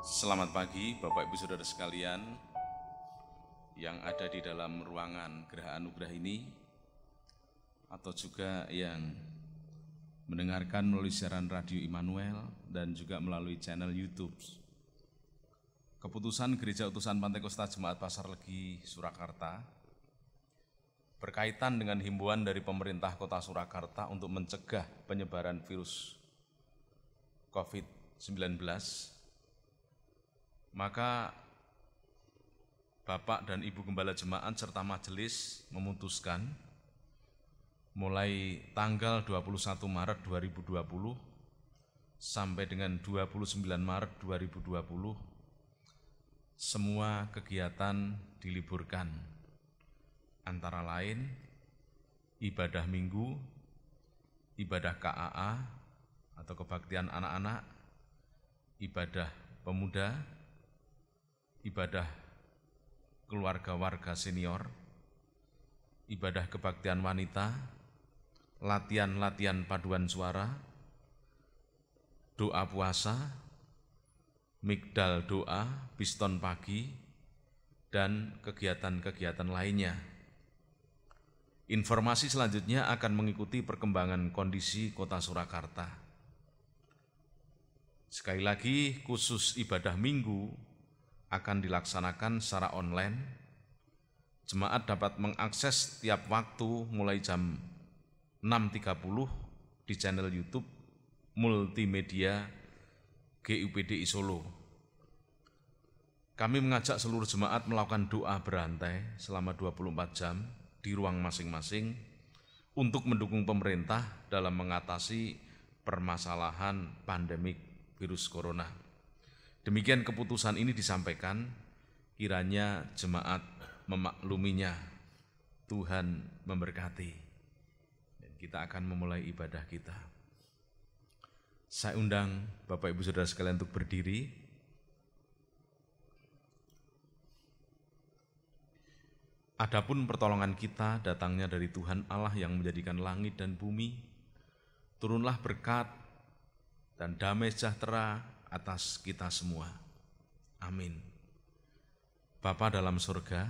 Selamat pagi Bapak Ibu Saudara sekalian yang ada di dalam ruangan Geraha Anugerah ini atau juga yang mendengarkan melalui siaran radio Immanuel dan juga melalui channel YouTube. Keputusan Gereja Utusan Pantekosta Jemaat Pasar Legi Surakarta berkaitan dengan himbauan dari pemerintah Kota Surakarta untuk mencegah penyebaran virus COVID-19, maka Bapak dan Ibu Gembala Jemaat serta Majelis memutuskan mulai tanggal 21 Maret 2020 sampai dengan 29 Maret 2020 semua kegiatan diliburkan, antara lain ibadah minggu, ibadah KAA atau kebaktian anak-anak, ibadah pemuda, ibadah keluarga warga senior, ibadah kebaktian wanita, latihan-latihan paduan suara, doa puasa, migdal doa, piston pagi, dan kegiatan-kegiatan lainnya. Informasi selanjutnya akan mengikuti perkembangan kondisi Kota Surakarta. Sekali lagi, khusus ibadah minggu akan dilaksanakan secara online. Jemaat dapat mengakses tiap waktu mulai jam 6.30 di channel YouTube Multimedia GUPDI Solo. Kami mengajak seluruh jemaat melakukan doa berantai selama 24 jam di ruang masing-masing untuk mendukung pemerintah dalam mengatasi permasalahan pandemik virus corona. Demikian keputusan ini disampaikan, kiranya jemaat memakluminya. Tuhan memberkati. Dan kita akan memulai ibadah kita. Saya undang Bapak Ibu Saudara sekalian untuk berdiri. Adapun pertolongan kita datangnya dari Tuhan Allah yang menjadikan langit dan bumi. Turunlah berkat dan damai sejahtera atas kita semua. Amin. Bapa dalam surga,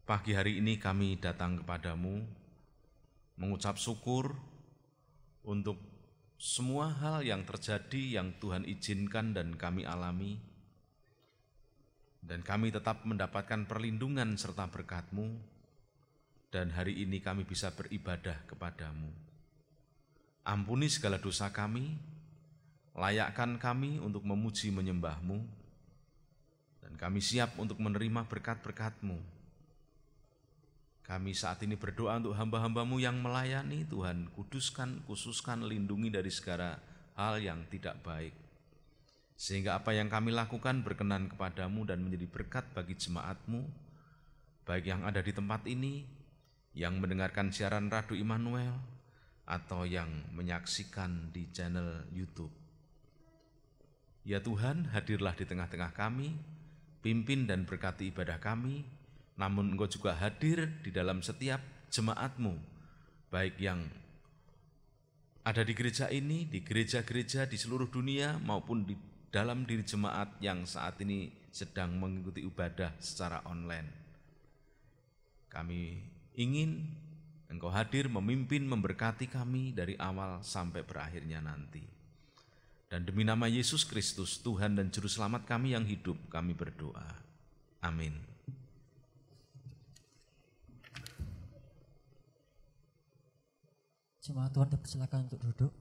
pagi hari ini kami datang kepadamu mengucap syukur untuk semua hal yang terjadi yang Tuhan izinkan dan kami alami, dan kami tetap mendapatkan perlindungan serta berkat-Mu, dan hari ini kami bisa beribadah kepadamu. Ampuni segala dosa kami, layakkan kami untuk memuji menyembah-Mu, dan kami siap untuk menerima berkat-berkat-Mu. Kami saat ini berdoa untuk hamba-hamba-Mu yang melayani. Tuhan, kuduskan, khususkan, lindungi dari segala hal yang tidak baik, sehingga apa yang kami lakukan berkenan kepadamu dan menjadi berkat bagi jemaat-Mu, baik yang ada di tempat ini, yang mendengarkan siaran radio Immanuel, atau yang menyaksikan di channel YouTube. Ya Tuhan, hadirlah di tengah-tengah kami, pimpin dan berkati ibadah kami, namun Engkau juga hadir di dalam setiap jemaat-Mu, baik yang ada di gereja ini, di gereja-gereja di seluruh dunia, maupun di dalam diri jemaat yang saat ini sedang mengikuti ibadah secara online. Kami ingin Engkau hadir, memimpin, memberkati kami dari awal sampai berakhirnya nanti. Dan demi nama Yesus Kristus, Tuhan dan Juru Selamat kami yang hidup, kami berdoa. Amin. Jemaat Tuhan dipersilakan untuk duduk.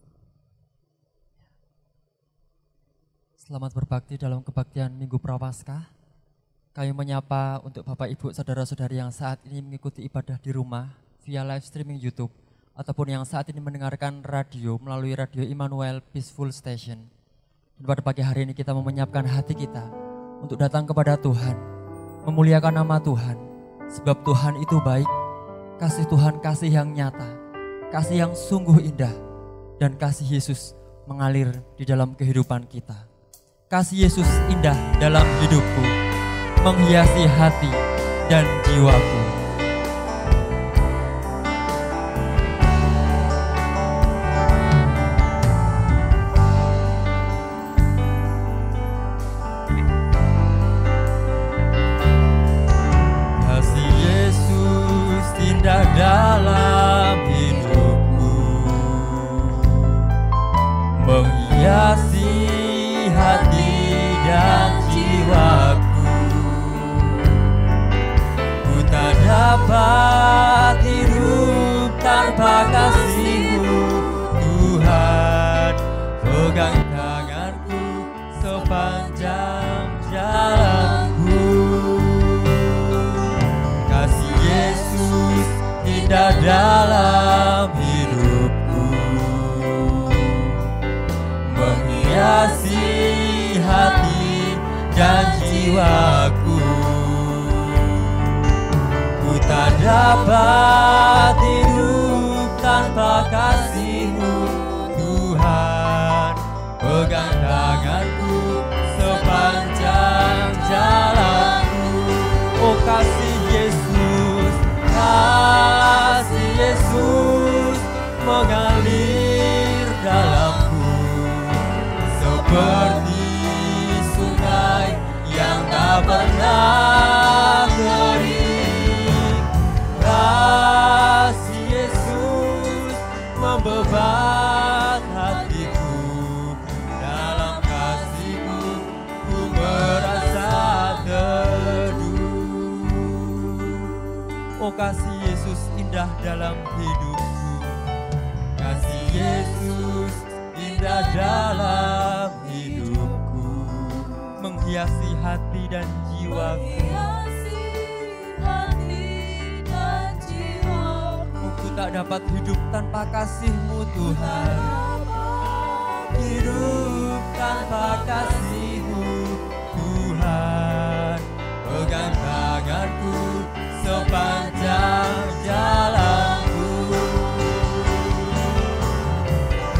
Selamat berbakti dalam kebaktian Minggu Prapaskah. Kami menyapa untuk Bapak Ibu Saudara-saudari yang saat ini mengikuti ibadah di rumah via live streaming YouTube, ataupun yang saat ini mendengarkan radio melalui radio Immanuel Peaceful Station. Dan pada pagi hari ini kita mau menyiapkan hati kita untuk datang kepada Tuhan, memuliakan nama Tuhan, sebab Tuhan itu baik, kasih Tuhan kasih yang nyata, kasih yang sungguh indah, dan kasih Yesus mengalir di dalam kehidupan kita. Kasih Yesus indah dalam hidupku, menghiasi hati dan jiwaku. dan jiwaku. Ku tak dapat hidup tanpa kasih-Mu, Tuhan. Pegang tanganku sepanjang jalanku. Kasih Yesus indah dalam hidupku, menghiasi hati dan jiwaku. Ku tak dapat hidup tanpa kasih-Mu, Tuhan. Pegang tanganku sepanjang jalanku. Oh kasih Yesus, kasih Yesus mengalir dalamku seperti sungai yang tak pernah kering. Kasih Yesus membebat hatiku, dalam kasih-Mu ku merasa teduh. Oh kasih Yesus indah dalam hidupku, kasih Yesus indah dalam hidupku, menghiasi hati dan jiwaku. Ku tak dapat hidup tanpa kasih-Mu, Tuhan. Hidup tanpa kasih-Mu, Tuhan. Pegang tanganku sepanjang jalanku.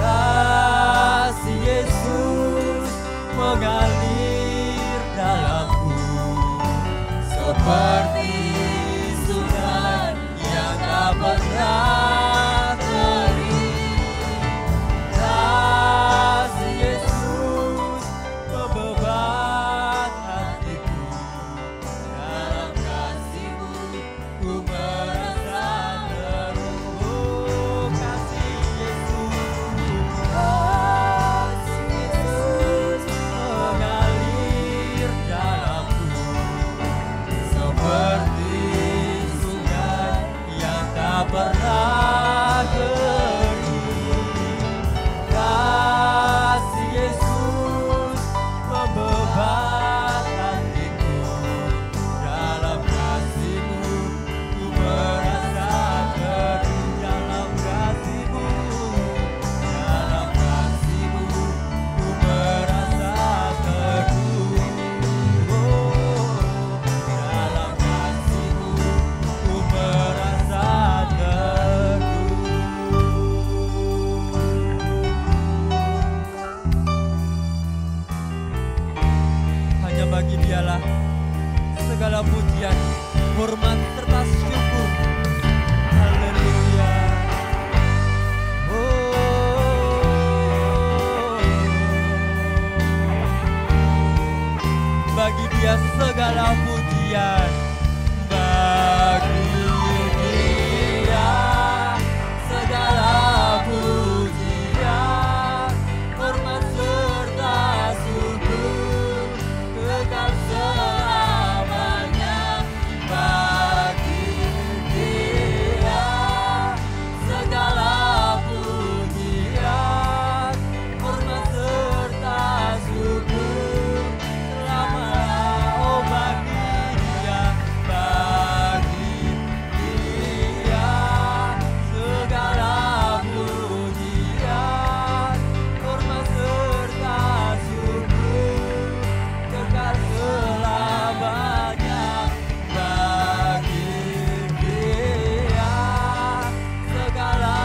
Kasih Yesus mengalir dalamku seperti sungai yang tak pernah kering. Kasih Yesus membebat hatiku, dalam kasih-Mu ku merasa teduh. Kasih Yesus mengalir dalamku seperti sungai yang tak pernah kering. Kasih Yesus membebat hatiku, dalam kasih-Mu ku merasa teduh. Dalam kasih-Mu, dalam kasih-Mu ku merasa teduh. Oh, dalam kasih-Mu ku merasa teduh. Hanya bagi Dialah segala pujian, hormat serta syukur. Haleluya. Oh, bagi Dia segala pujian, bagi Dia segala pujian, hormat serta syukur kekal selamanya. Bagi Dia segala pujian, hormat serta syukur selamanya. Oh bagi Dia, bagi Dia segala pujian, hormat serta syukur kekal selamanya. Bagi Dia segala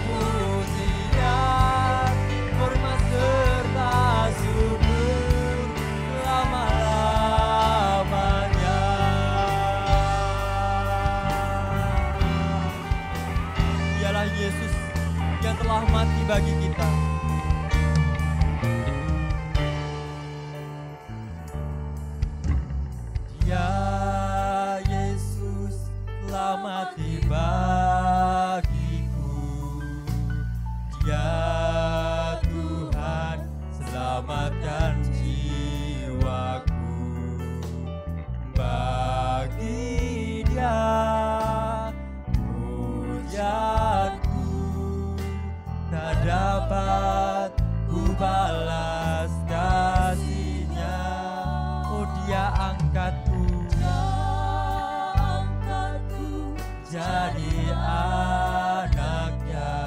pujian, hormat serta syukur selama-lamanya. Dialah Yesus yang telah mati bagi kita. Dia Yesus telah mati bagiku. Dia Tuhan selamatkan jiwa. pengabdianku tak dapat ku balas kasihnya. Oh, dia angkatku jadi anaknya,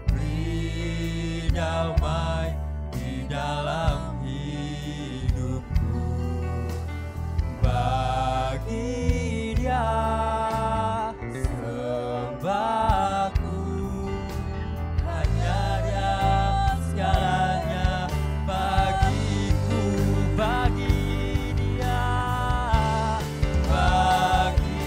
beri damai di dalam hidupku. Bagi dia sembahku, hanya dia segalanya bagiku. Bagi dia, bagi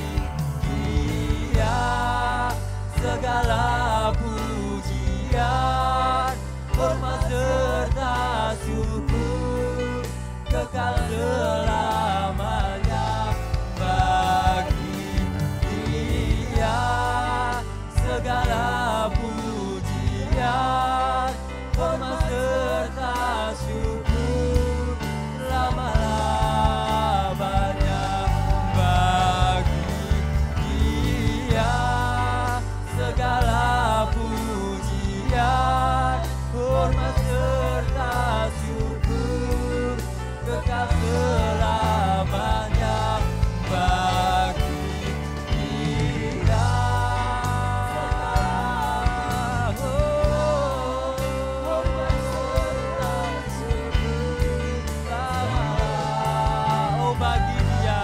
dia segala pujian, hormat serta syukur kekal selamanya. Bagi dia segala pujian, hormat serta syukur selama-lamanya. Bagi dia segala pujian, hormat serta syukur kekal selamanya. Bagi dia, hormat serta syukur selama-lamanya. Oh, bagi dia,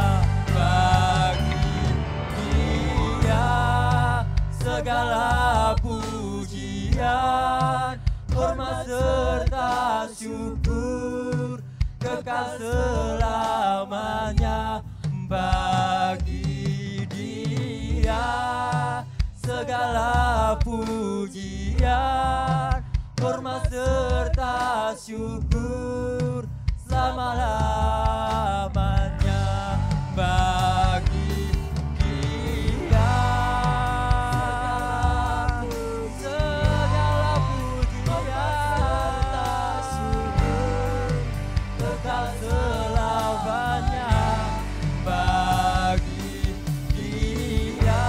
segala pujian, hormat serta syukur kekal selamanya. Bagi dia segala pujian, hormat serta syukur selama-lamanya. Bagi dia segala pujian, syukur kekal selamanya. Bagi dia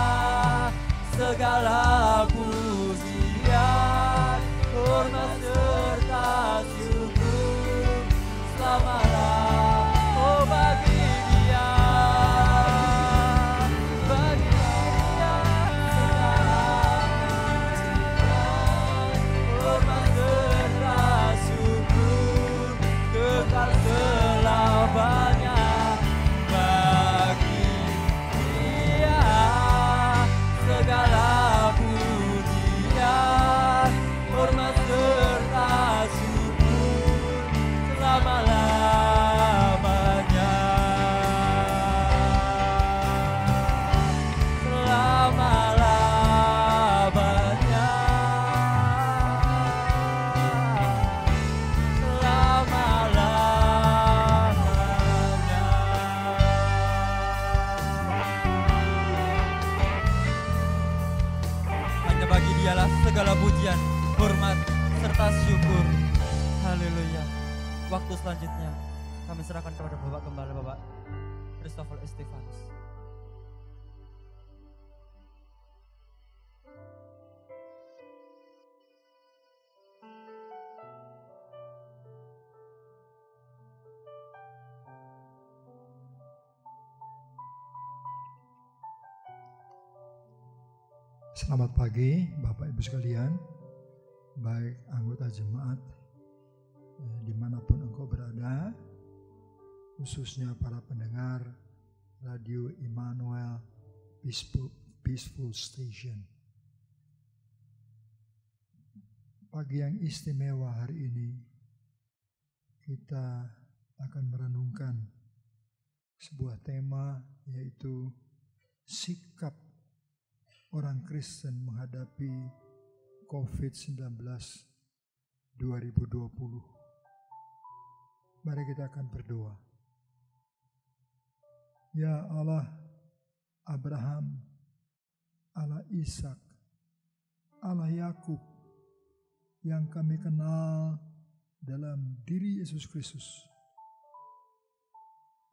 segala pujian, hormat serta syukur selama-lamanya. Oh, bagi dia, bagi dia hormat serta syukur kekal selamanya. Bagi dia segala pujian, hormat serta syukur selama-lamanya. Selama-lamanya. Hanya bagi dialah segala pujian, hormat, serta syukur. Haleluya. Waktu selanjutnya kami serahkan kepada Bapak Gembala, Bapak Christopher Estefanus. Selamat pagi Bapak Ibu sekalian, baik anggota jemaat dimanapun engkau berada, khususnya para pendengar Radio Immanuel Peaceful Station. Pagi yang istimewa hari ini, kita akan merenungkan sebuah tema, yaitu sikap orang Kristen menghadapi COVID-19 2020. Mari kita akan berdoa. Ya Allah Abraham, Allah Ishak, Allah Yakub yang kami kenal dalam diri Yesus Kristus,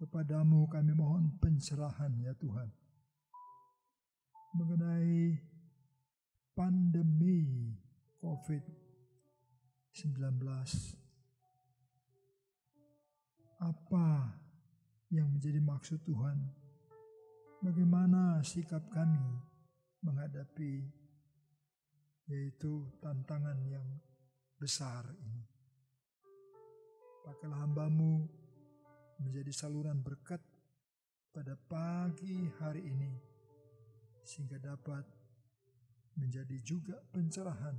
kepadamu kami mohon pencerahan ya Tuhan, mengenai pandemi COVID-19. Apa yang menjadi maksud Tuhan? Bagaimana sikap kami menghadapi yaitu tantangan yang besar ini? Pakailah hamba-Mu menjadi saluran berkat pada pagi hari ini, sehingga dapat menjadi juga pencerahan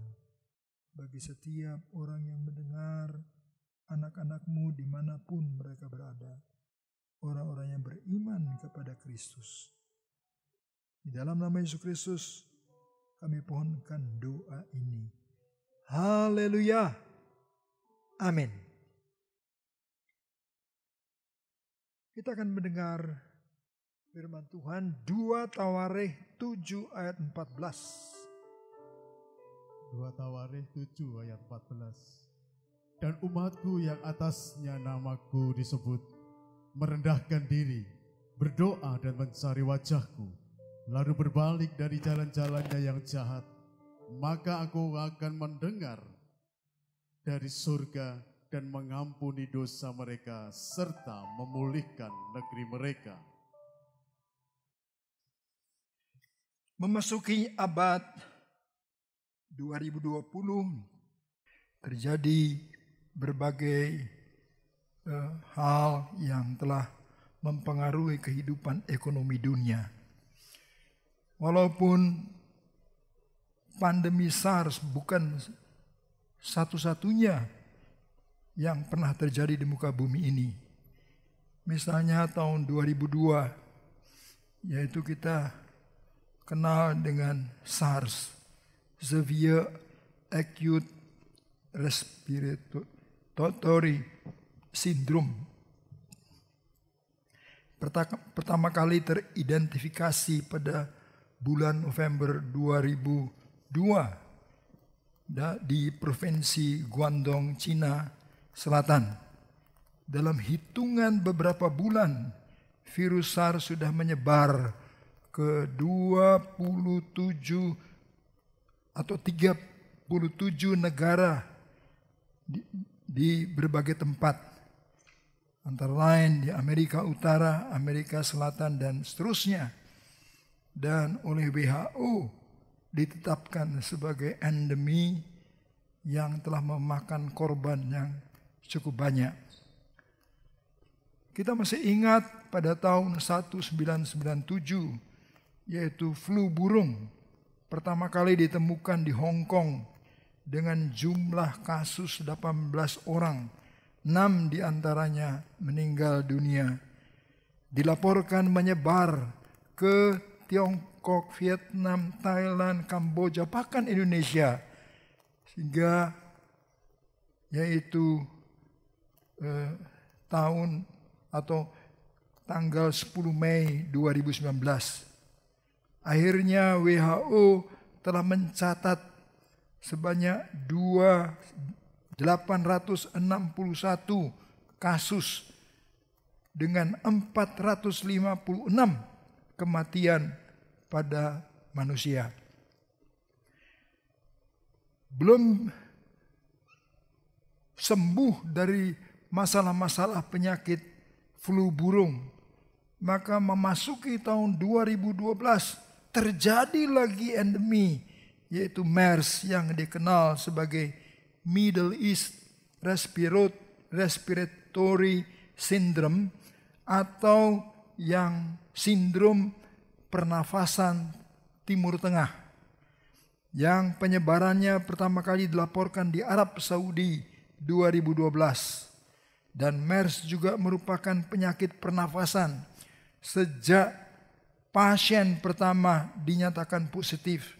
bagi setiap orang yang mendengar, anak-anak-Mu dimanapun mereka berada, orang-orang yang beriman kepada Kristus. Di dalam nama Yesus Kristus kami pohonkan doa ini. Haleluya. Amin. Kita akan mendengar firman Tuhan 2 Tawarikh 7 ayat 14. 2 Tawarikh 7 ayat 14. Dan umatku yang atasnya namaku disebut, merendahkan diri, berdoa dan mencari wajahku, lalu berbalik dari jalan-jalannya yang jahat, maka aku akan mendengar dari surga dan mengampuni dosa mereka serta memulihkan negeri mereka. Memasuki abad 2020 terjadi berbagai hal yang telah mempengaruhi kehidupan ekonomi dunia. Walaupun pandemi SARS bukan satu-satunya yang pernah terjadi di muka bumi ini. Misalnya tahun 2002, yaitu kita kenal dengan SARS, Severe Acute Respiratory Syndrome. Pertama kali teridentifikasi pada bulan November 2002 di Provinsi Guangdong, Cina Selatan. Dalam hitungan beberapa bulan, virus SARS sudah menyebar ke 27 atau 37 negara di berbagai tempat. Antara lain di Amerika Utara, Amerika Selatan, dan seterusnya. Dan oleh WHO ditetapkan sebagai endemi yang telah memakan korban yang cukup banyak. Kita masih ingat pada tahun 1997, yaitu flu burung pertama kali ditemukan di Hong Kong dengan jumlah kasus 18 orang, 6 diantaranya meninggal dunia. Dilaporkan menyebar ke Tiongkok, Vietnam, Thailand, Kamboja, bahkan Indonesia. Sehingga yaitu tahun atau tanggal 10 Mei 2019. Akhirnya WHO telah mencatat sebanyak 861 kasus dengan 456 kematian pada manusia. Belum sembuh dari masalah-masalah penyakit flu burung, maka memasuki tahun 2012 terjadi lagi endemi, yaitu MERS yang dikenal sebagai Middle East Respiratory Syndrome atau yang sindrom pernafasan Timur Tengah, yang penyebarannya pertama kali dilaporkan di Arab Saudi 2012. Dan MERS juga merupakan penyakit pernafasan sejak pasien pertama dinyatakan positif.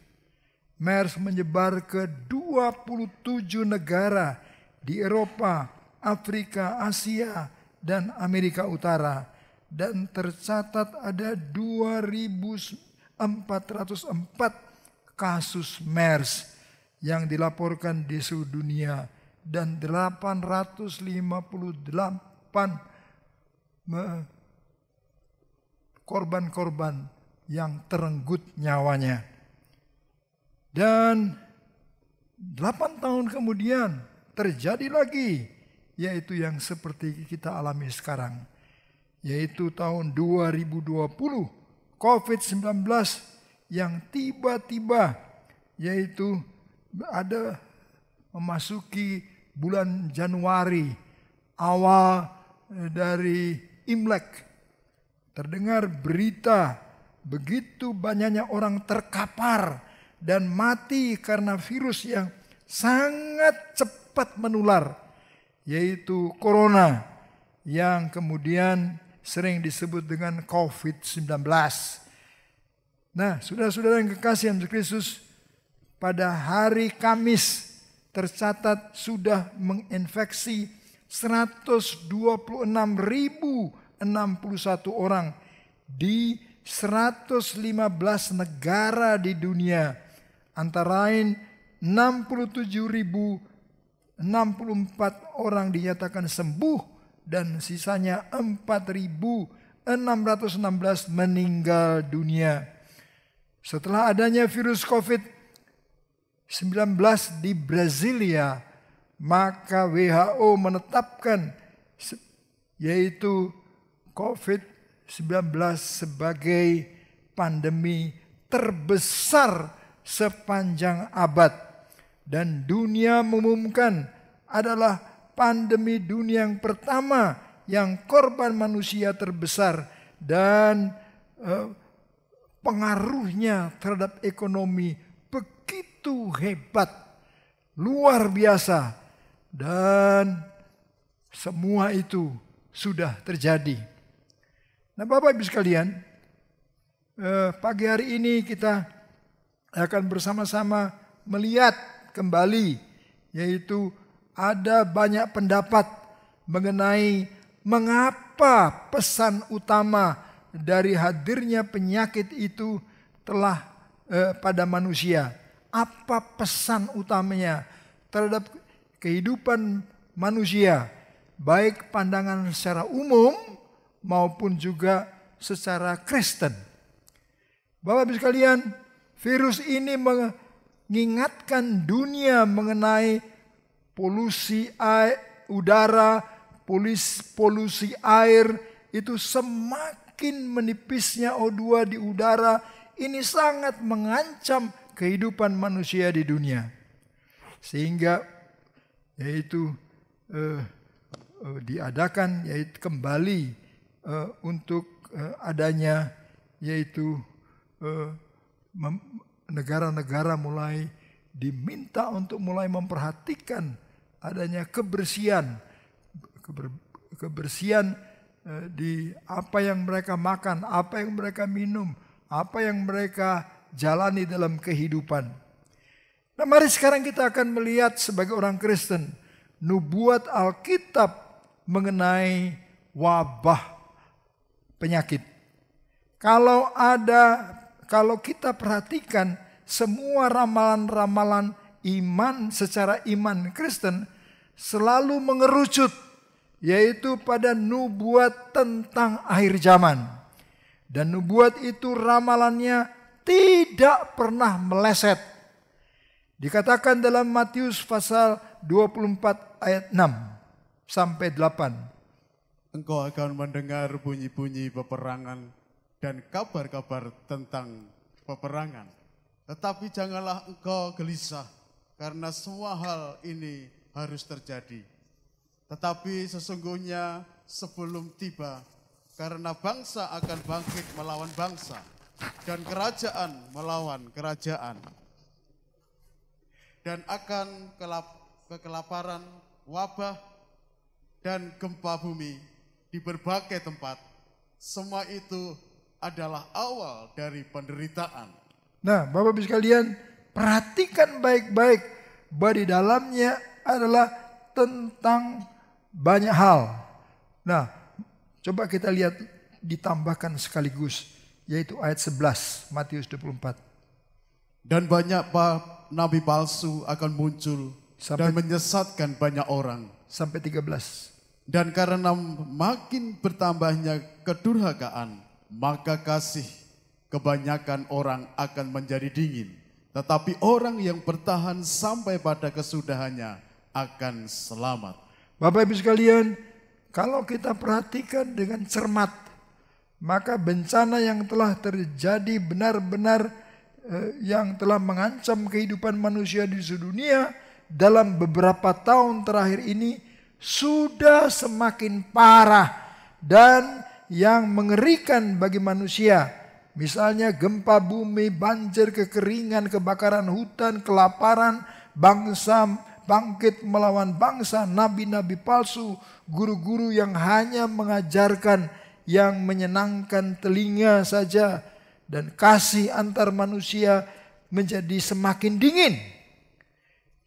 MERS menyebar ke 27 negara di Eropa, Afrika, Asia, dan Amerika Utara. Dan tercatat ada 2.404 kasus MERS yang dilaporkan di seluruh dunia. Dan 858 korban-korban yang terenggut nyawanya. Dan 8 tahun kemudian terjadi lagi, yaitu yang seperti kita alami sekarang, yaitu tahun 2020, COVID-19 yang tiba-tiba, yaitu ada memasuki bulan Januari, awal dari Imlek, terdengar berita begitu banyaknya orang terkapar dan mati karena virus yang sangat cepat menular, yaitu corona, yang kemudian sering disebut dengan COVID-19. Nah, saudara-saudara yang kekasih Yesus Kristus, pada hari Kamis tercatat sudah menginfeksi 126.061 orang di 115 negara di dunia, antara lain 67.064 orang dinyatakan sembuh dan sisanya 4.616 meninggal dunia. Setelah adanya virus COVID-19 di Brasilia, maka WHO menetapkan yaitu COVID-19 sebagai pandemi terbesar sepanjang abad, dan dunia mengumumkan adalah pandemi dunia yang pertama yang korban manusia terbesar dan pengaruhnya terhadap ekonomi begitu hebat, luar biasa, dan semua itu sudah terjadi. Nah, Bapak Ibu sekalian, pagi hari ini kita akan bersama-sama melihat kembali, yaitu ada banyak pendapat mengenai mengapa pesan utama dari hadirnya penyakit itu telah pada manusia. Apa pesan utamanya terhadap kehidupan manusia, baik pandangan secara umum maupun juga secara Kristen. Bapak Ibu sekalian, virus ini mengingatkan dunia mengenai polusi udara, polusi air, itu semakin menipisnya O2 di udara. Ini sangat mengancam kehidupan manusia di dunia. Sehingga yaitu diadakan yaitu kembali untuk adanya yaitu negara-negara mulai diminta untuk mulai memperhatikan adanya kebersihan di apa yang mereka makan, apa yang mereka minum, apa yang mereka jalani dalam kehidupan. Nah, mari sekarang kita akan melihat sebagai orang Kristen nubuat Alkitab mengenai wabah penyakit. Kalau kita perhatikan semua ramalan-ramalan iman secara iman Kristen selalu mengerucut, yaitu pada nubuat tentang akhir zaman. Dan nubuat itu ramalannya tidak pernah meleset. Dikatakan dalam Matius pasal 24 ayat 6 sampai 8. Engkau akan mendengar bunyi-bunyi peperangan dan kabar-kabar tentang peperangan. Tetapi janganlah engkau gelisah, karena semua hal ini harus terjadi. Tetapi sesungguhnya sebelum tiba, karena bangsa akan bangkit melawan bangsa, dan kerajaan melawan kerajaan. Dan akan kekelaparan, wabah, dan gempa bumi di berbagai tempat. Semua itu adalah awal dari penderitaan. Nah, Bapak Ibu sekalian, perhatikan baik-baik bahwa di dalamnya adalah tentang banyak hal. Nah, coba kita lihat ditambahkan sekaligus, yaitu ayat 11 Matius 24. Dan banyak nabi palsu akan muncul dan menyesatkan banyak orang. Sampai 13. Dan karena makin bertambahnya kedurhakaan, maka kasih kebanyakan orang akan menjadi dingin. tetapi orang yang bertahan sampai pada kesudahannya akan selamat. Bapak Ibu sekalian, kalau kita perhatikan dengan cermat, maka bencana yang telah terjadi benar-benar yang telah mengancam kehidupan manusia di seluruh dunia dalam beberapa tahun terakhir ini sudah semakin parah dan yang mengerikan bagi manusia. Misalnya gempa bumi, banjir, kekeringan, kebakaran hutan, kelaparan, bangsa bangkit melawan bangsa, nabi-nabi palsu, guru-guru yang hanya mengajarkan yang menyenangkan telinga saja, dan kasih antar manusia menjadi semakin dingin.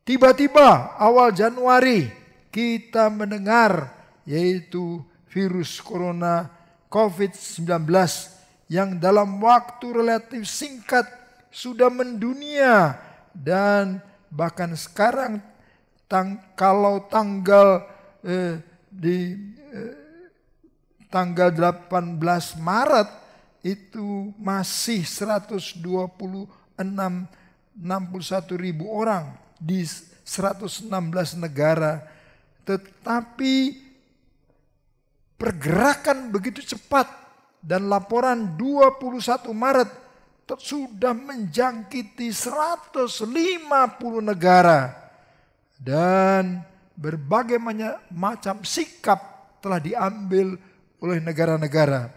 Tiba-tiba awal Januari kita mendengar yaitu virus corona COVID-19 yang dalam waktu relatif singkat sudah mendunia, dan bahkan sekarang kalau tanggal 18 Maret itu masih 161.000 orang di 116 negara. Tetapi pergerakan begitu cepat, dan laporan 21 Maret sudah menjangkiti 150 negara. Dan berbagai macam sikap telah diambil oleh negara-negara.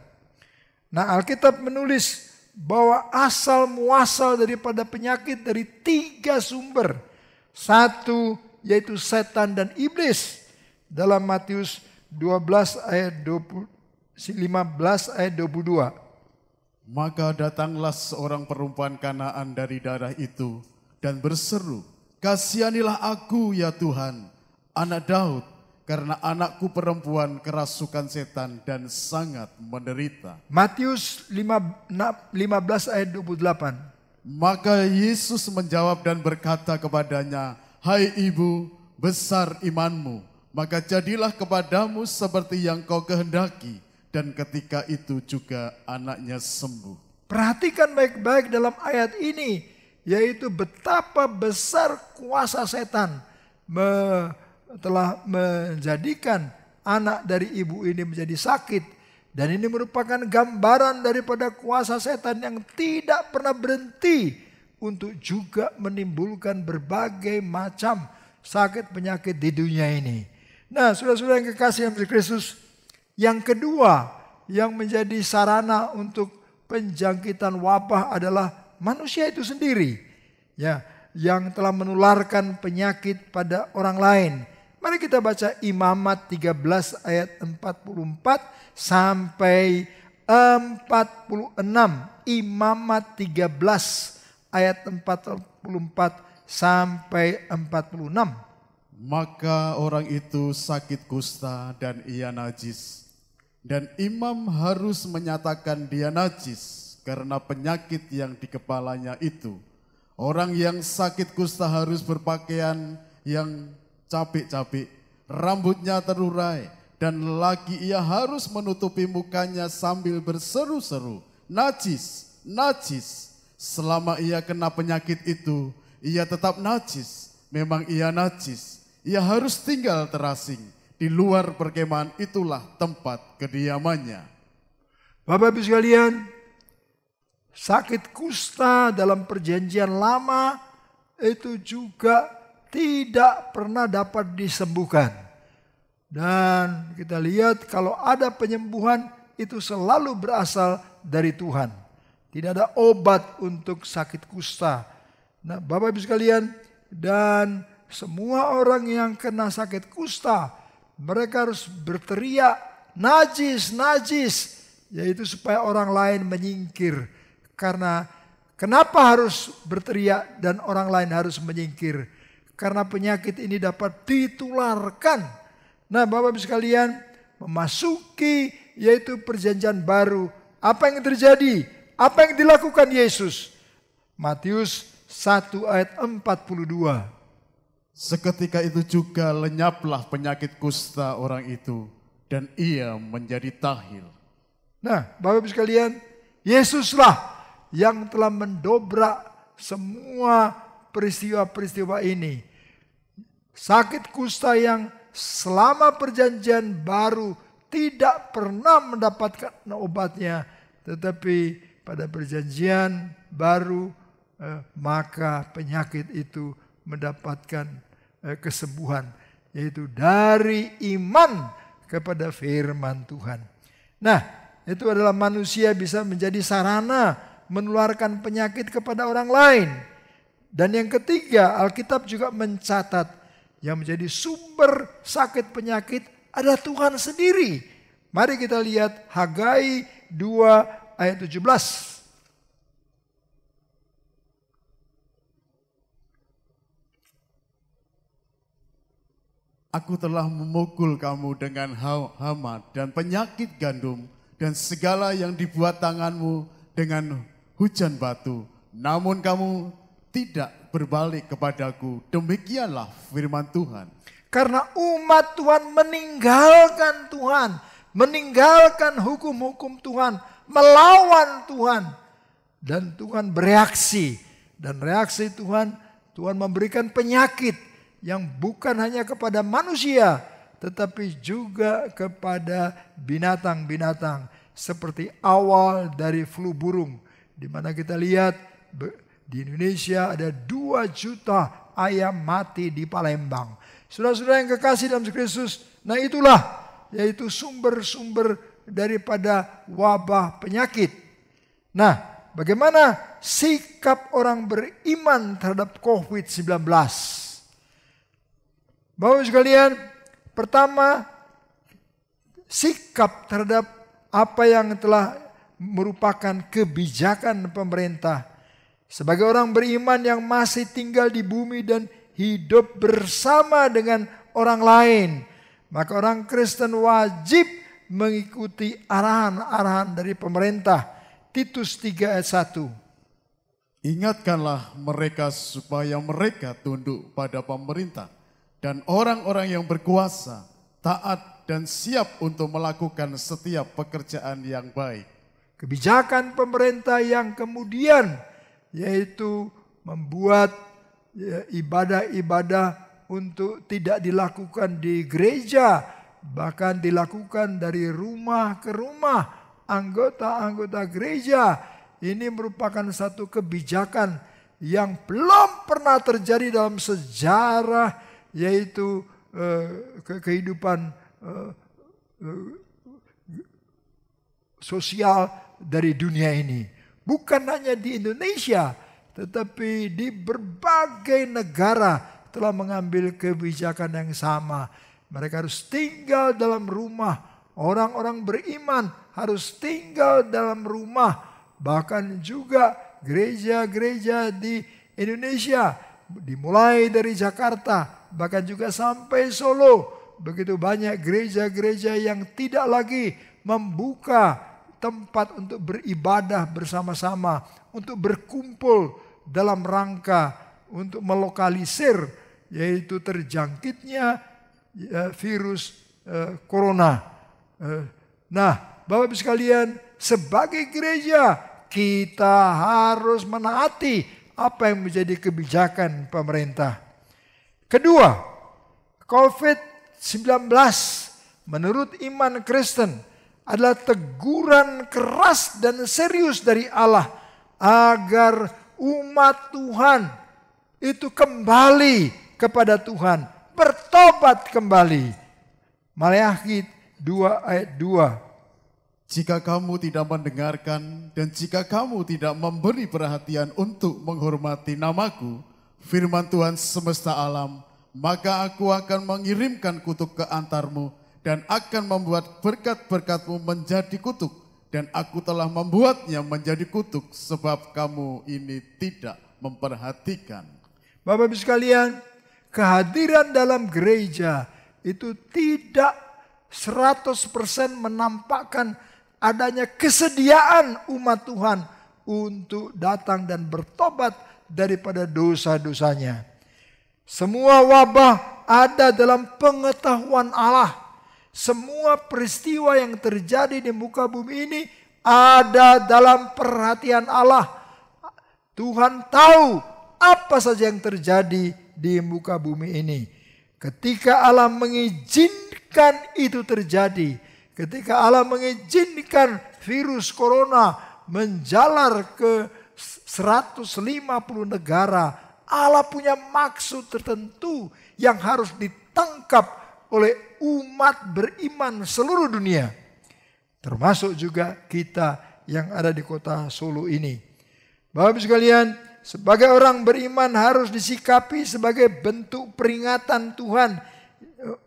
Nah, Alkitab menulis bahwa asal muasal daripada penyakit dari 3 sumber. Satu yaitu setan dan iblis. Dalam Matius 12 ayat 15 ayat 22. Maka datanglah seorang perempuan Kanaan dari daerah itu dan berseru, "Kasihanilah aku ya Tuhan, anak Daud, karena anakku perempuan kerasukan setan dan sangat menderita." Matius 15 ayat 28. Maka Yesus menjawab dan berkata kepadanya, "Hai ibu, besar imanmu, maka jadilah kepadamu seperti yang kau kehendaki." Dan ketika itu juga anaknya sembuh. Perhatikan baik-baik dalam ayat ini, yaitu betapa besar kuasa setan telah menjadikan anak dari ibu ini menjadi sakit. Dan ini merupakan gambaran daripada kuasa setan yang tidak pernah berhenti untuk juga menimbulkan berbagai macam sakit penyakit di dunia ini. Nah, saudara-saudara yang kekasih dalam Kristus, yang kedua yang menjadi sarana untuk penjangkitan wabah adalah manusia itu sendiri, ya, yang telah menularkan penyakit pada orang lain. Mari kita baca Imamat 13 ayat 44 sampai 46. Imamat 13 ayat 44 sampai 46. Maka orang itu sakit kusta dan ia najis. Dan imam harus menyatakan dia najis karena penyakit yang di kepalanya itu. Orang yang sakit kusta harus berpakaian yang capik-capik, rambutnya terurai, dan lagi ia harus menutupi mukanya sambil berseru-seru, "Najis, najis." Selama ia kena penyakit itu, ia tetap najis. Memang ia najis. Ia harus tinggal terasing. Di luar perkemahan itulah tempat kediamannya. Bapak Ibu sekalian, sakit kusta dalam perjanjian lama itu juga tidak pernah dapat disembuhkan. Dan kita lihat kalau ada penyembuhan itu selalu berasal dari Tuhan. Tidak ada obat untuk sakit kusta. Nah, Bapak Ibu sekalian, dan semua orang yang kena sakit kusta, mereka harus berteriak, "Najis, najis," yaitu supaya orang lain menyingkir. Karena kenapa harus berteriak dan orang lain harus menyingkir? Karena penyakit ini dapat ditularkan. Nah, Bapak Ibu sekalian, memasuki yaitu perjanjian baru. Apa yang terjadi? Apa yang dilakukan Yesus? Matius 1 ayat 42. Seketika itu juga lenyaplah penyakit kusta orang itu, dan ia menjadi tahir. Nah, Bapak Ibu sekalian, Yesuslah yang telah mendobrak semua peristiwa-peristiwa ini. Sakit kusta yang selama perjanjian baru tidak pernah mendapatkan obatnya, tetapi pada perjanjian baru maka penyakit itu mendapatkan kesembuhan, yaitu dari iman kepada firman Tuhan. Nah, itu adalah manusia bisa menjadi sarana menularkan penyakit kepada orang lain. Dan yang ketiga, Alkitab juga mencatat yang menjadi sumber sakit penyakit adalah Tuhan sendiri. Mari kita lihat Hagai 2 ayat 17. Aku telah memukul kamu dengan hama dan penyakit gandum dan segala yang dibuat tanganmu dengan hujan batu. Namun kamu tidak berbalik kepadaku. Demikianlah firman Tuhan. Karena umat Tuhan meninggalkan Tuhan, meninggalkan hukum-hukum Tuhan, melawan Tuhan. Dan Tuhan bereaksi. Dan reaksi Tuhan memberikan penyakit yang bukan hanya kepada manusia, tetapi juga kepada binatang-binatang. Seperti awal dari flu burung, di mana kita lihat di Indonesia ada 2 juta ayam mati di Palembang. Saudara-saudara yang kekasih dalam Kristus, nah itulah yaitu sumber-sumber daripada wabah penyakit. Nah, bagaimana sikap orang beriman terhadap COVID-19? Bapak sekalian, pertama, sikap terhadap apa yang telah merupakan kebijakan pemerintah. Sebagai orang beriman yang masih tinggal di bumi dan hidup bersama dengan orang lain, maka orang Kristen wajib mengikuti arahan-arahan dari pemerintah. Titus 3 ayat 1. Ingatkanlah mereka supaya mereka tunduk pada pemerintah dan orang-orang yang berkuasa, taat dan siap untuk melakukan setiap pekerjaan yang baik. Kebijakan pemerintah yang kemudian yaitu membuat ibadah-ibadah untuk tidak dilakukan di gereja, bahkan dilakukan dari rumah ke rumah anggota-anggota gereja. Ini merupakan satu kebijakan yang belum pernah terjadi dalam sejarah, yaitu kehidupan sosial dari dunia ini. Bukan hanya di Indonesia, tetapi di berbagai negara telah mengambil kebijakan yang sama. Mereka harus tinggal dalam rumah. Orang-orang beriman harus tinggal dalam rumah. Bahkan juga gereja-gereja di Indonesia, dimulai dari Jakarta, bahkan juga sampai Solo. Begitu banyak gereja-gereja yang tidak lagi membuka tempat untuk beribadah bersama-sama, untuk berkumpul dalam rangka untuk melokalisir yaitu terjangkitnya virus corona. Nah, Bapak Ibu sekalian, sebagai gereja kita harus menaati apa yang menjadi kebijakan pemerintah. Kedua, COVID-19 menurut iman Kristen adalah teguran keras dan serius dari Allah agar umat Tuhan itu kembali kepada Tuhan, bertobat kembali. Maleakhi 2 ayat 2. Jika kamu tidak mendengarkan dan jika kamu tidak memberi perhatian untuk menghormati namaku, firman Tuhan semesta alam, maka aku akan mengirimkan kutuk ke antarmu dan akan membuat berkat-berkatmu menjadi kutuk. Dan aku telah membuatnya menjadi kutuk sebab kamu ini tidak memperhatikan. Bapak Ibu sekalian, kehadiran dalam gereja itu tidak 100% menampakkan adanya kesediaan umat Tuhan untuk datang dan bertobat daripada dosa-dosanya. Semua wabah ada dalam pengetahuan Allah. Semua peristiwa yang terjadi di muka bumi ini ada dalam perhatian Allah. Tuhan tahu apa saja yang terjadi di muka bumi ini. Ketika Allah mengizinkan itu terjadi, ketika Allah mengizinkan virus corona menjalar ke 150 negara, Allah punya maksud tertentu yang harus ditangkap oleh umat beriman seluruh dunia. Termasuk juga kita yang ada di kota Solo ini. Bapak-Ibu sekalian, sebagai orang beriman harus disikapi sebagai bentuk peringatan Tuhan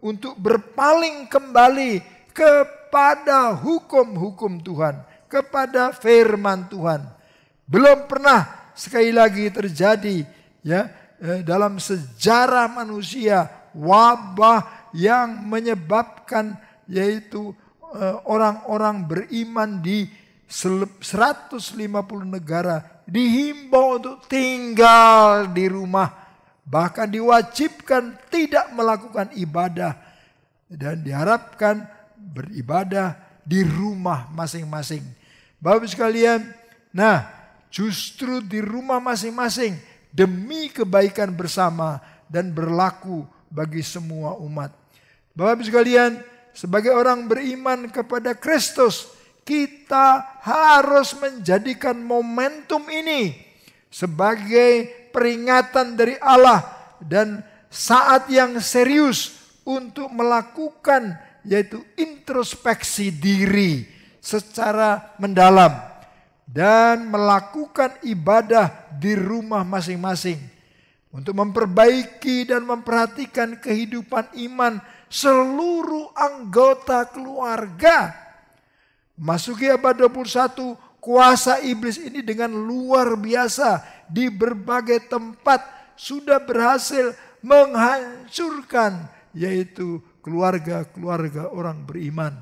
untuk berpaling kembali kepada hukum-hukum Tuhan, kepada firman Tuhan. Belum pernah sekali lagi terjadi dalam sejarah manusia wabah yang menyebabkan yaitu orang-orang beriman di 150 negara dihimbau untuk tinggal di rumah, bahkan diwajibkan tidak melakukan ibadah dan diharapkan beribadah di rumah masing-masing. Bapak sekalian, nah justru di rumah masing-masing demi kebaikan bersama dan berlaku bagi semua umat. Bapak sekalian, sebagai orang beriman kepada Kristus, kita harus menjadikan momentum ini sebagai peringatan dari Allah dan saat yang serius untuk melakukan yaitu introspeksi diri secara mendalam dan melakukan ibadah di rumah masing-masing untuk memperbaiki dan memperhatikan kehidupan iman seluruh anggota keluarga. Masuki abad 21, kuasa iblis ini dengan luar biasa di berbagai tempat sudah berhasil menghancurkan yaitu keluarga-keluarga orang beriman.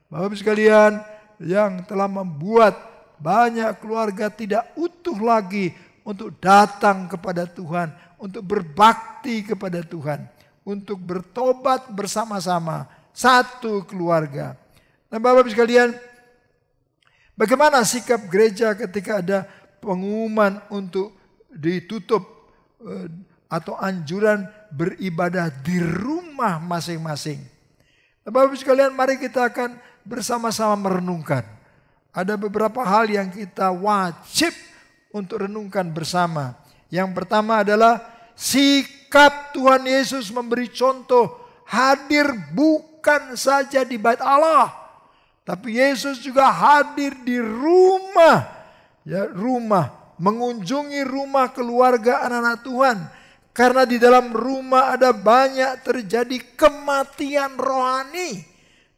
Bapak sekalian, yang telah membuat banyak keluarga tidak utuh lagi untuk datang kepada Tuhan, untuk berbakti kepada Tuhan, untuk bertobat bersama-sama satu keluarga. Nah Bapak sekalian, bagaimana sikap gereja ketika ada pengumuman untuk ditutup atau anjuran beribadah di rumah masing-masing? Bapak sekalian, mari kita akan bersama-sama merenungkan. Ada beberapa hal yang kita wajib untuk renungkan bersama. Yang pertama adalah sikap Tuhan Yesus memberi contoh hadir bukan saja di bait Allah, tapi Yesus juga hadir di rumah, mengunjungi rumah keluarga anak-anak Tuhan. Karena di dalam rumah ada banyak terjadi kematian rohani,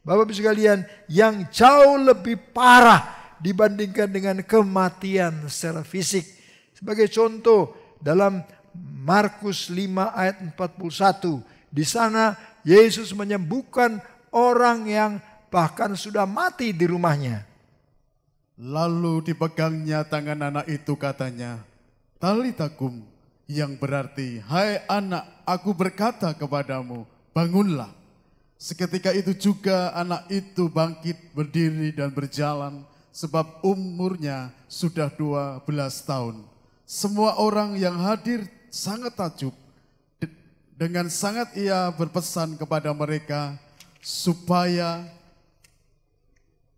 Bapak-Ibu sekalian, yang jauh lebih parah dibandingkan dengan kematian secara fisik. Sebagai contoh dalam Markus 5 ayat 41, di sana Yesus menyembuhkan orang yang bahkan sudah mati di rumahnya. Lalu dipegangnya tangan anak itu, katanya, "Talita kum," yang berarti, "Hai anak, aku berkata kepadamu, bangunlah." Seketika itu juga anak itu bangkit berdiri dan berjalan, sebab umurnya sudah 12 tahun. Semua orang yang hadir sangat takjub. Dengan sangat ia berpesan kepada mereka supaya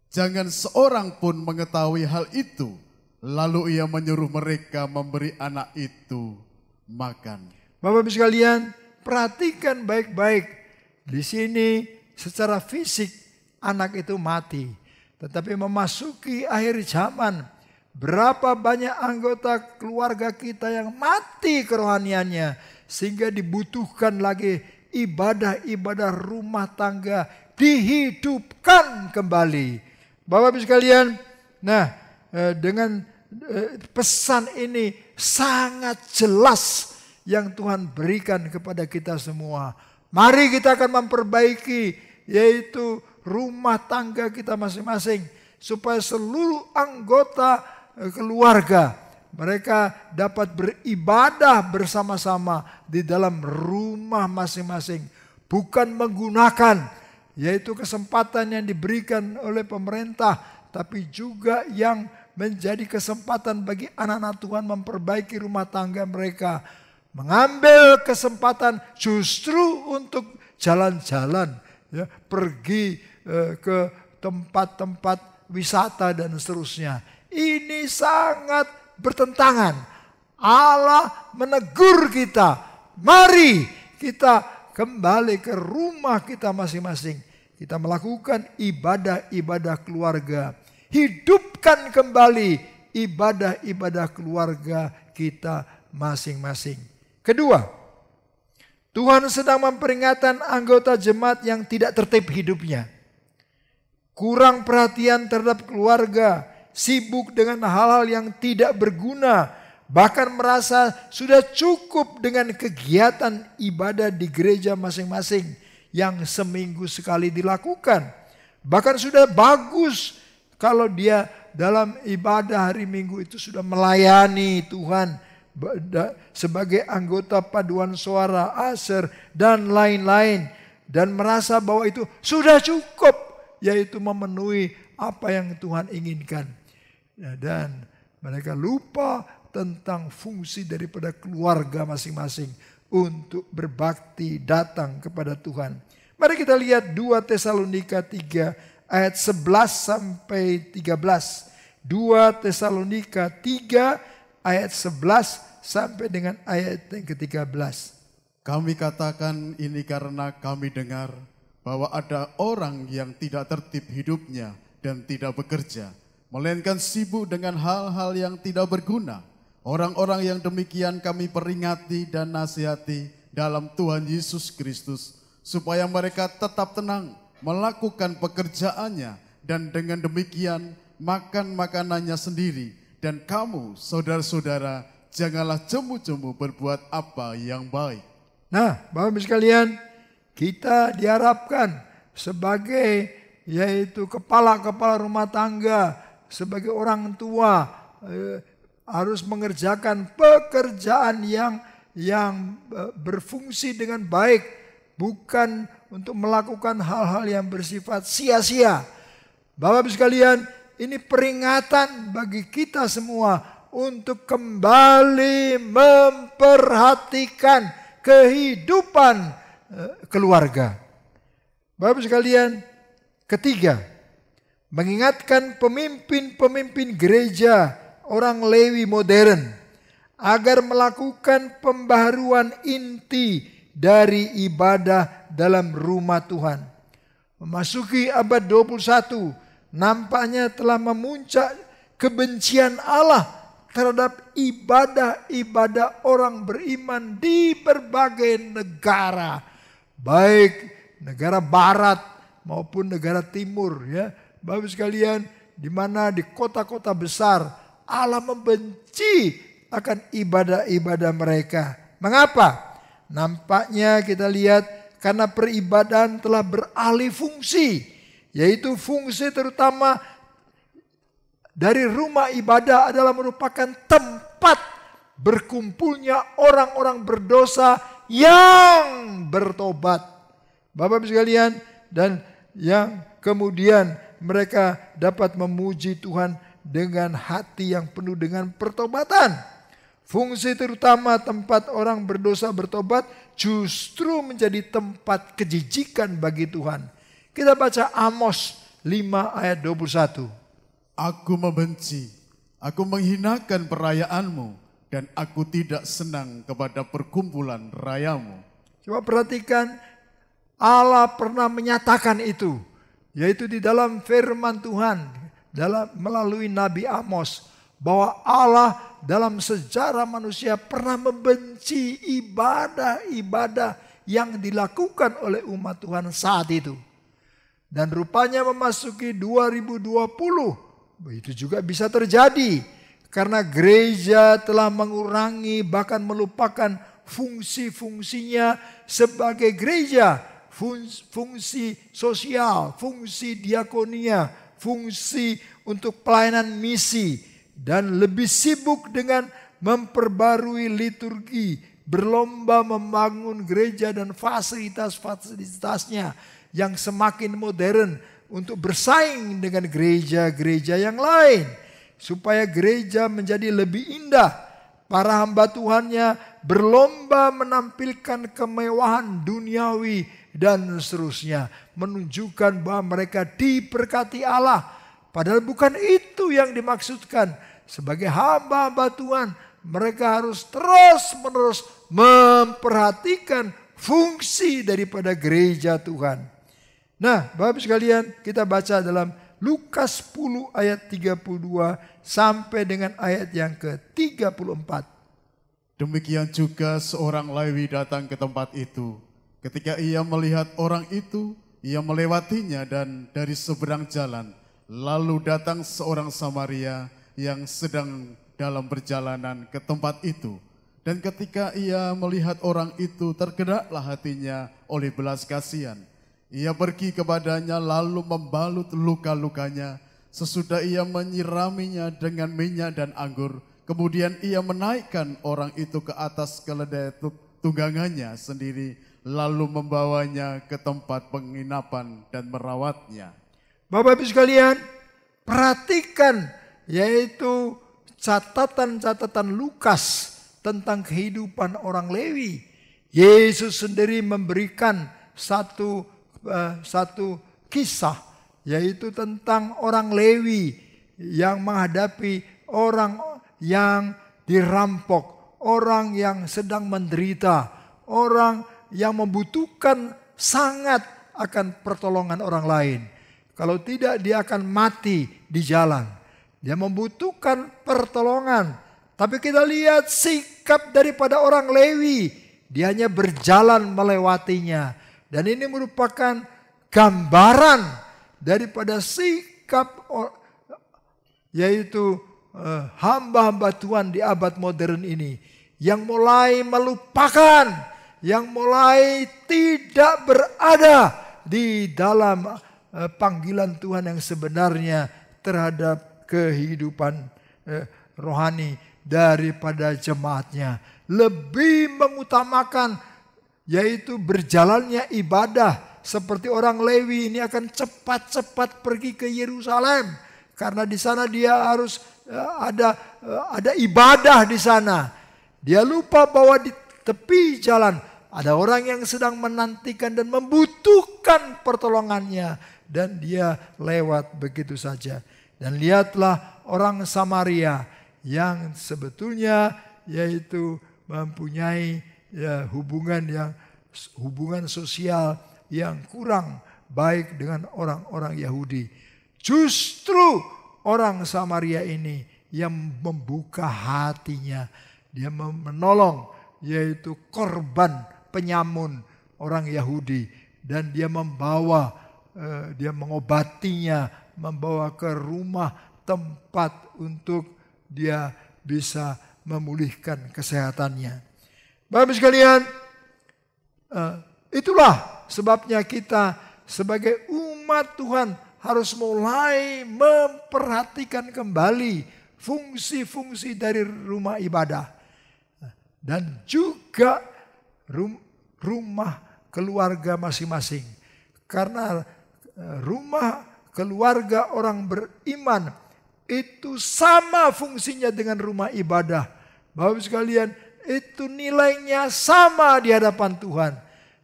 jangan seorang pun mengetahui hal itu. Lalu ia menyuruh mereka memberi anak itu makan. Bapak-Ibu sekalian, perhatikan baik-baik. Di sini secara fisik anak itu mati. Tetapi memasuki akhir zaman, berapa banyak anggota keluarga kita yang mati kerohaniannya, sehingga dibutuhkan lagi ibadah-ibadah rumah tangga dihidupkan kembali. Bapak-Ibu sekalian, nah dengan pesan ini sangat jelas yang Tuhan berikan kepada kita semua. Mari kita akan memperbaiki yaitu rumah tangga kita masing-masing, supaya seluruh anggota keluarga mereka dapat beribadah bersama-sama di dalam rumah masing-masing, bukan menggunakan yaitu kesempatan yang diberikan oleh pemerintah, tapi juga yang menjadi kesempatan bagi anak-anak Tuhan memperbaiki rumah tangga mereka. Mengambil kesempatan justru untuk jalan-jalan, ya, pergi ke tempat-tempat wisata dan seterusnya. Ini sangat bertentangan. Allah menegur kita, mari kita kembali ke rumah kita masing-masing. Kita melakukan ibadah-ibadah keluarga. Hidupkan kembali ibadah-ibadah keluarga kita masing-masing. Kedua, Tuhan sedang memperingatkan anggota jemaat yang tidak tertib hidupnya. Kurang perhatian terhadap keluarga, sibuk dengan hal-hal yang tidak berguna, bahkan merasa sudah cukup dengan kegiatan ibadah di gereja masing-masing yang seminggu sekali dilakukan. Bahkan sudah bagus kalau dia dalam ibadah hari Minggu itu sudah melayani Tuhan sebagai anggota paduan suara, Aser, dan lain-lain. Dan merasa bahwa itu sudah cukup, yaitu memenuhi apa yang Tuhan inginkan. Dan mereka lupa tentang fungsi daripada keluarga masing-masing untuk berbakti datang kepada Tuhan. Mari kita lihat 2 Tesalonika 3 ayat 11 sampai 13. 2 Tesalonika 3 ayat 11 sampai dengan ayat yang ke-13. Kami katakan ini karena kami dengar bahwa ada orang yang tidak tertib hidupnya dan tidak bekerja, melainkan sibuk dengan hal-hal yang tidak berguna. Orang-orang yang demikian kami peringati dan nasihati dalam Tuhan Yesus Kristus, supaya mereka tetap tenang melakukan pekerjaannya, dan dengan demikian makan makanannya sendiri. Dan kamu, saudara-saudara, janganlah jemu-jemu berbuat apa yang baik. Nah, Bapak Ibu sekalian, kita diharapkan sebagai yaitu kepala-kepala rumah tangga, sebagai orang tua, harus mengerjakan pekerjaan yang berfungsi dengan baik, bukan untuk melakukan hal-hal yang bersifat sia-sia. Bapak Ibu sekalian, ini peringatan bagi kita semua untuk kembali memperhatikan kehidupan keluarga. Bapak Ibu sekalian, ketiga, mengingatkan pemimpin-pemimpin gereja, orang Lewi modern, agar melakukan pembaharuan inti dari ibadah dalam rumah Tuhan. Memasuki abad 21, nampaknya telah memuncak kebencian Allah terhadap ibadah-ibadah orang beriman di berbagai negara, baik negara barat maupun negara timur, ya. Bapak sekalian, di mana di kota-kota besar Allah membenci akan ibadah-ibadah mereka. Mengapa? Nampaknya kita lihat karena peribadahan telah beralih fungsi, yaitu fungsi terutama dari rumah ibadah adalah merupakan tempat berkumpulnya orang-orang berdosa yang bertobat. Bapak-Ibu sekalian, dan yang kemudian mereka dapat memuji Tuhan dengan hati yang penuh dengan pertobatan. Fungsi terutama tempat orang berdosa bertobat justru menjadi tempat kejijikan bagi Tuhan. Kita baca Amos 5 ayat 21. Aku membenci, aku menghinakan perayaanmu, dan aku tidak senang kepada perkumpulan rayamu. Coba perhatikan, Allah pernah menyatakan itu, yaitu di dalam firman Tuhan melalui Nabi Amos, bahwa Allah dalam sejarah manusia pernah membenci ibadah-ibadah yang dilakukan oleh umat Tuhan saat itu. Dan rupanya memasuki 2020, itu juga bisa terjadi karena gereja telah mengurangi bahkan melupakan fungsi-fungsinya sebagai gereja, fungsi sosial, fungsi diakonia, fungsi untuk pelayanan misi, dan lebih sibuk dengan memperbarui liturgi, berlomba membangun gereja dan fasilitas-fasilitasnya yang semakin modern untuk bersaing dengan gereja-gereja yang lain. supaya gereja menjadi lebih indah. Para hamba Tuhannya berlomba menampilkan kemewahan duniawi dan seterusnya, menunjukkan bahwa mereka diberkati Allah. Padahal bukan itu yang dimaksudkan. Sebagai hamba-hamba Tuhan, mereka harus terus-menerus memperhatikan fungsi daripada gereja Tuhan. Nah, Bapak sekalian, kita baca dalam Lukas 10 ayat 32 sampai dengan ayat yang ke-34. Demikian juga seorang Lewi datang ke tempat itu. Ketika ia melihat orang itu, ia melewatinya dan dari seberang jalan. Lalu datang seorang Samaria yang sedang dalam perjalanan ke tempat itu. Dan ketika ia melihat orang itu, tergeraklah hatinya oleh belas kasihan. Ia pergi kepadanya lalu membalut luka-lukanya. Sesudah ia menyiraminya dengan minyak dan anggur, kemudian ia menaikkan orang itu ke atas keledai tunggangannya sendiri, lalu membawanya ke tempat penginapan dan merawatnya. Bapak-Ibu sekalian, perhatikan yaitu catatan-catatan Lukas tentang kehidupan orang Lewi. Yesus sendiri memberikan satu kisah, yaitu tentang orang Lewi yang menghadapi orang yang dirampok, orang yang sedang menderita, orang yang membutuhkan sangat akan pertolongan orang lain. Kalau tidak, dia akan mati di jalan. Dia membutuhkan pertolongan. Tapi kita lihat sikap daripada orang Lewi. Dia hanya berjalan melewatinya. Dan ini merupakan gambaran daripada sikap yaitu hamba-hamba Tuhan di abad modern ini. Yang mulai melupakan, yang mulai tidak berada di dalam panggilan Tuhan yang sebenarnya terhadap kehidupan rohani daripada jemaatnya. Lebih mengutamakan yaitu berjalannya ibadah. Seperti orang Lewi ini akan cepat-cepat pergi ke Yerusalem. Karena di sana dia harus ada ibadah di sana. Dia lupa bahwa di tepi jalan ada orang yang sedang menantikan dan membutuhkan pertolongannya. Dan dia lewat begitu saja. Dan lihatlah orang Samaria yang sebetulnya yaitu mempunyai hubungan sosial yang kurang baik dengan orang-orang Yahudi. Justru orang Samaria ini yang membuka hatinya. Dia menolong yaitu korban penyamun orang Yahudi. Dan dia dia mengobatinya, membawa ke rumah tempat untuk dia bisa memulihkan kesehatannya. Bapak sekalian, itulah sebabnya kita sebagai umat Tuhan harus mulai memperhatikan kembali fungsi-fungsi dari rumah ibadah. Dan juga rumah keluarga masing-masing. Karena rumah keluarga orang beriman itu sama fungsinya dengan rumah ibadah. Bapak sekalian, itu nilainya sama di hadapan Tuhan.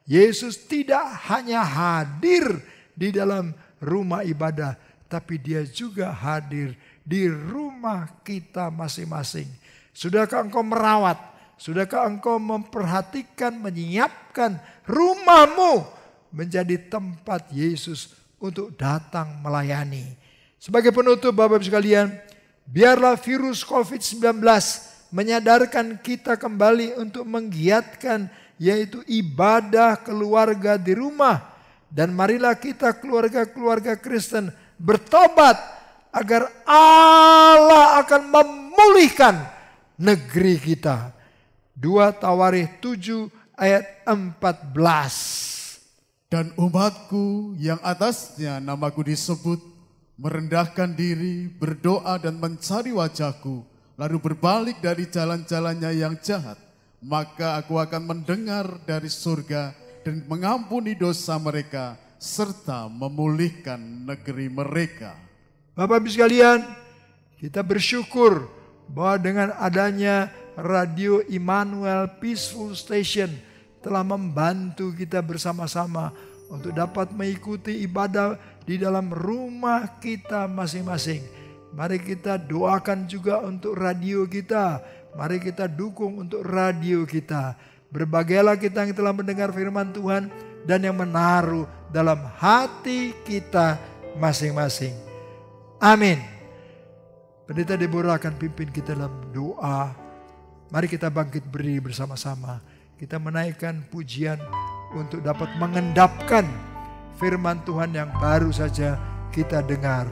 Yesus tidak hanya hadir di dalam rumah ibadah, tapi dia juga hadir di rumah kita masing-masing. Sudahkah engkau merawat? Sudahkah engkau memperhatikan, menyiapkan rumahmu menjadi tempat Yesus untuk datang melayani? Sebagai penutup Bapak-Ibu sekalian, biarlah virus COVID-19 menyadarkan kita kembali untuk menggiatkan yaitu ibadah keluarga di rumah. Dan marilah kita keluarga-keluarga Kristen bertobat agar Allah akan memulihkan negeri kita. 2 Tawarikh 7 ayat 14. Dan umatku yang atasnya namaku disebut, merendahkan diri, berdoa dan mencari wajahku, lalu berbalik dari jalan-jalannya yang jahat, maka aku akan mendengar dari surga dan mengampuni dosa mereka, serta memulihkan negeri mereka. Bapak-Ibu sekalian, Kita bersyukur bahwa dengan adanya Radio Immanuel Peaceful Station telah membantu kita bersama-sama untuk dapat mengikuti ibadah di dalam rumah kita masing-masing. Mari kita doakan juga untuk radio kita. Mari kita dukung untuk radio kita. Berbagailah kita yang telah mendengar firman Tuhan dan yang menaruh dalam hati kita masing-masing. Amin. Pendeta Deborah akan pimpin kita dalam doa. Mari kita bangkit berdiri bersama-sama. Kita menaikkan pujian untuk dapat mengendapkan firman Tuhan yang baru saja kita dengar.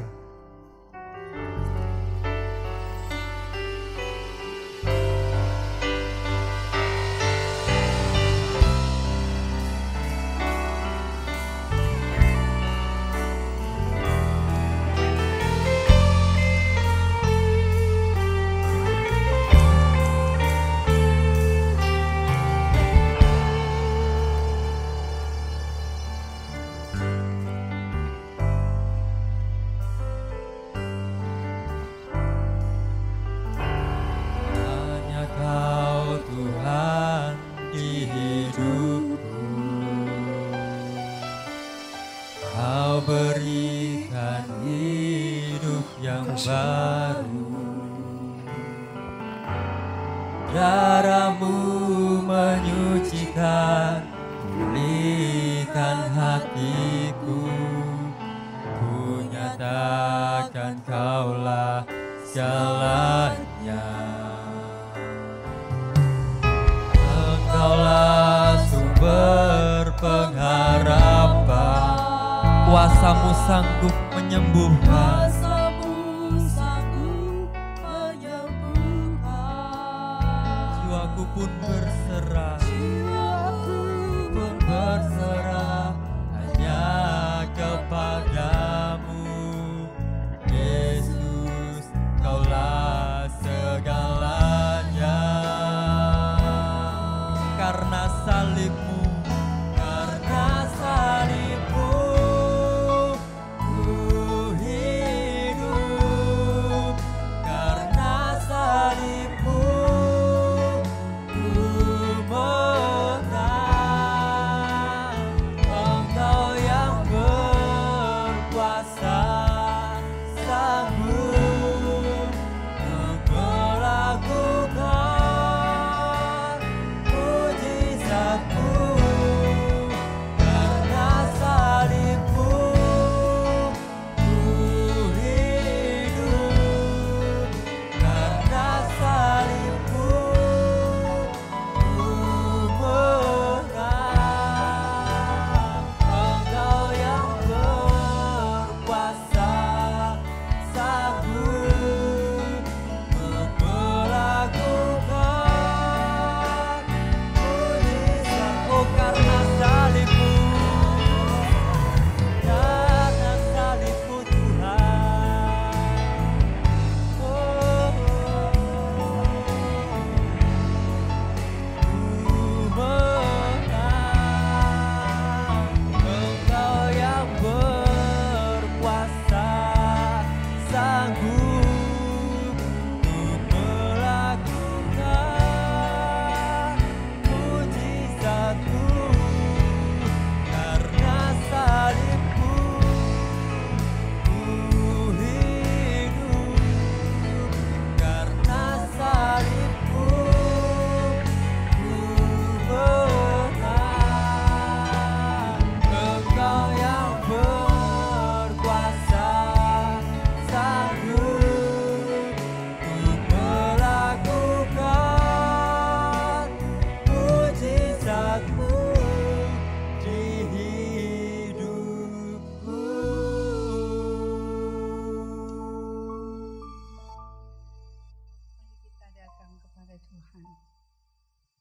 Kuasamu sanggup menyembuhkan. Jiwaku pun berserah. Hanya kepadamu, Yesus, Kaulah segalanya. Karena salibmu,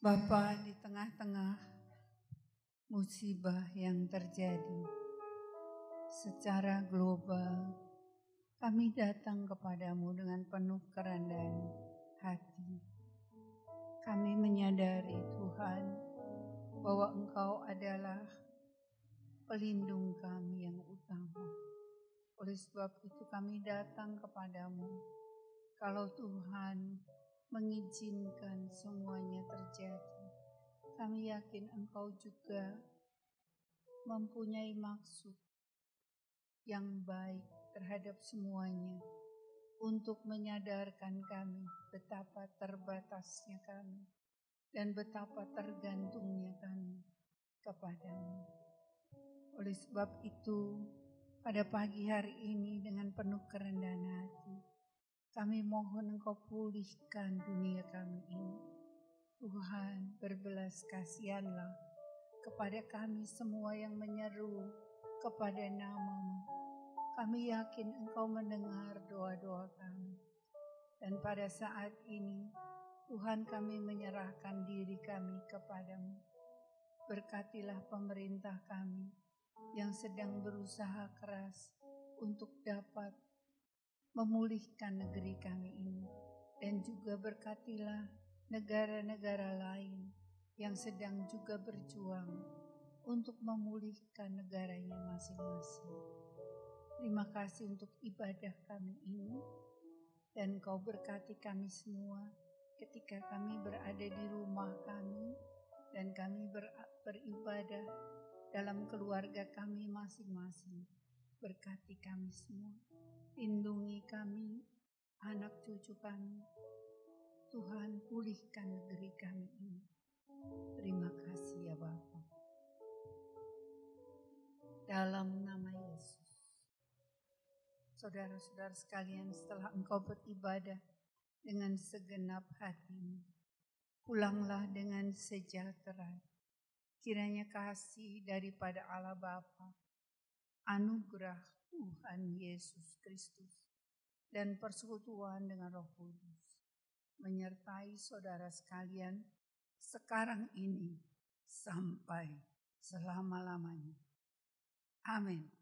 Bapa, di tengah-tengah musibah yang terjadi secara global, kami datang kepadamu dengan penuh kerendahan hati. Kami menyadari Tuhan bahwa Engkau adalah pelindung kami yang utama. Oleh sebab itu kami datang kepadamu Kalau Tuhan mengizinkan semuanya terjadi, kami yakin Engkau juga mempunyai maksud yang baik terhadap semuanya untuk menyadarkan kami betapa terbatasnya kami dan betapa tergantungnya kami kepadamu. Oleh sebab itu, pada pagi hari ini dengan penuh kerendahan hati, kami mohon Engkau pulihkan dunia kami ini. Tuhan, berbelas kasihanlah kepada kami semua yang menyeru kepada nama-Mu. Kami yakin Engkau mendengar doa-doa kami. Dan pada saat ini, Tuhan, kami menyerahkan diri kami kepadamu. Berkatilah pemerintah kami yang sedang berusaha keras untuk dapat memulihkan negeri kami ini. Dan juga berkatilah negara-negara lain yang sedang juga berjuang untuk memulihkan negaranya masing-masing. Terima kasih untuk ibadah kami ini, dan Kau berkati kami semua ketika kami berada di rumah kami dan kami beribadah dalam keluarga kami masing-masing. Berkati kami semua, lindungi kami, anak cucu kami. Tuhan, pulihkan negeri kami ini. Terima kasih ya Bapa. Dalam nama Yesus. Saudara-saudara sekalian, setelah engkau beribadah dengan segenap hatimu, pulanglah dengan sejahtera. Kiranya kasih daripada Allah Bapa, anugerah Tuhan Yesus Kristus, dan persekutuan dengan Roh Kudus menyertai saudara sekalian sekarang ini sampai selama-lamanya. Amin.